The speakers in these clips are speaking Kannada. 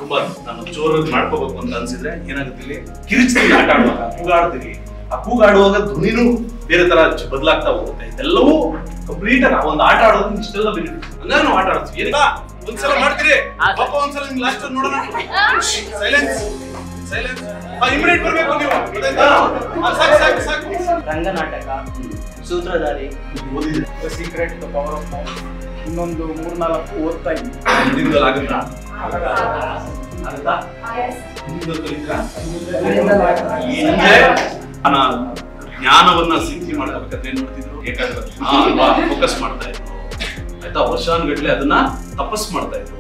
ತುಂಬಾ ನಾನು ಜೋರಾಗಿ ಮಾಡ್ಕೋಬೇಕು ಅಂತ ಅನ್ಸಿದ್ರೆ ಏನಾಗುತ್ತೆ ಇಲ್ಲಿ ಕಿರಿಚ್ತೀನಿ ಆಟ ಆಡುವಾಗ ಕೂಗಾಡ್ತೀನಿ. ಆ ಕೂಗಾಡುವಾಗ ಧ್ವನಿನೂ ಬೇರೆ ತರ ಬದಲಾಗ್ತಾ ಹೋಗುತ್ತೆ. ಇದೆಲ್ಲವೂ ಕಂಪ್ಲೀಟ್ ಆಗಿ ಒಂದು ಆಟ ಆಡೋದ್ರಿಂದ ಇಷ್ಟೆಲ್ಲ ಬೆನಿಫಿಟ್. ಹಂಗಾಗಿ ನಾವು ಆಟ ಆಡ್ತೀವಿ. ಏನಿಲ್ಲ ಒಂದ್ಸಲ ಮಾಡ್ತೀರಿ ಪಾಪ, ಒಂದ್ಸಲ ನಿಮ್ಗೆ ಲಾಸ್ಟ್ ನೋಡೋಣ. ಸೈಲೆನ್ಸ್ ಸೈಲೆನ್ಸ್ ಇಮಿಡಿಯೇಟ್ ಬರ್ಬೇಕು ನೀವು. ಸಾಕು ಸಾಕು ಸಾಕು. ರಂಗನಾಟಕ, ಸೂತ್ರಧಾರಿ, secret, the power of mouth, ಇನ್ನೊಂದು 3-4 ಓದ್ತಾ ಇದ್ದೀನಿ. ಆಗುತ್ತಾ ಜ್ಞಾನವನ್ನ ಸಿಂಧಿ ಮಾಡಬೇಕಾದ್ರೆ ಏನ್ ಮಾಡ್ತಿದ್ರು? ಏಕಾಗ್ರತೆ ಫೋಕಸ್ ಮಾಡ್ತಾ ಇದ್ರು ಆಯ್ತಾ. ವರ್ಷಾನುಗಟ್ಲೆ ಅದನ್ನ ತಪಸ್ ಮಾಡ್ತಾ ಇದ್ರು.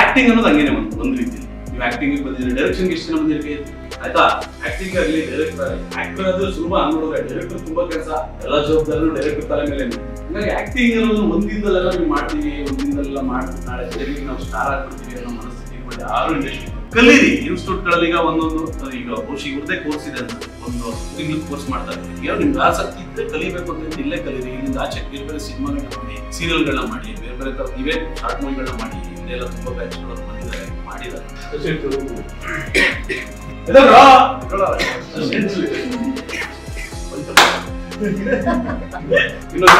ಆಕ್ಟಿಂಗ್ ಅನ್ನೋದು ಹಂಗೇನೆ ಒಂದ್ ರೀತಿ. ನೀವು ಆಕ್ಟಿಂಗ್ ಬಂದಿದ್ರೆ ಡೈರೆಕ್ಷನ್ ಎಷ್ಟು ಜನ ಬಂದಿರ್ಕೆ ಆಯ್ತಾ. ಆಕ್ಟಿಂಗ್ ಆಗಲಿ ಡೈರೆಕ್ಟರ್ ಆಕ್ಟರ್ ಅದು ಸುಲಭ ನೋಡಿದ್ರೆ ಡೈರೆಕ್ಟರ್ ತುಂಬಾ ಕೆಲಸ, ಎಲ್ಲ ಜವಾಬ್ದಾರಿ ಡೈರೆಕ್ಟರ್ ತಲೆ ಮೇಲೆ. ಹಂಗಾಗಿ ಆಕ್ಟಿಂಗ್ ಅನ್ನೋದು ಒಂದಿನದಲ್ಲೆಲ್ಲ ನೀವು ಮಾಡ್ತೀವಿ, ಒಂದಿನದಲ್ಲೆಲ್ಲ ಮಾಡ್ತೀವಿ, ನಾಳೆ ತೆರಿಗೆ ನಾವು ಸ್ಟಾರ್ ಆಗ್ಬಿಡ್ತೀವಿ ಅನ್ನೋ ಮನಸ್ಥಿತಿ ಇಟ್ಕೊಂಡು ಯಾರು ಇಂಡಸ್ಟ್ರಿ ಕಲೀರಿ. ಇನ್ಸ್ಟಿಟ್ಯೂಟ್ಗಳಲ್ಲಿ ಈಗ ಒಂದೊಂದು ಈಗ ಬಹುಶಃ ಇವ್ರದೇ ಕೋರ್ಸ್ ಇದೆ ಅಂತ ಒಂದು ತಿಂಗಳು ಕೋರ್ಸ್ ಮಾಡ್ತಾರೆ. ಈಗ ನಿಮ್ಗೆ ಆಸಕ್ತಿ ಇದ್ರೆ ಕಲಿಬೇಕು ಅಂತ ಇಲ್ಲೇ ಕಲೀರಿ. ಇಲ್ಲಿಂದ ಆಚೆ ಬೇರೆ ಬೇರೆ ಸಿನಿಮಾಗಳನ್ನ ಮಾಡಿ, ಸೀರಿಯಲ್ಗಳನ್ನ ಮಾಡಿ, ಬೇರೆ ಬೇರೆ ತರ ಇವೇ ಶಾರ್ಟ್ ಮೂವಿಗಳನ್ನ ಮಾಡಿ, ಇದೆಲ್ಲ ತುಂಬಾ ಬ್ಯಾಚ್ಗಳು ಬಂದಿದ್ದಾರೆ, ಮಾಡಿದ್ದಾರೆ. ಇನ್ನೊಂದು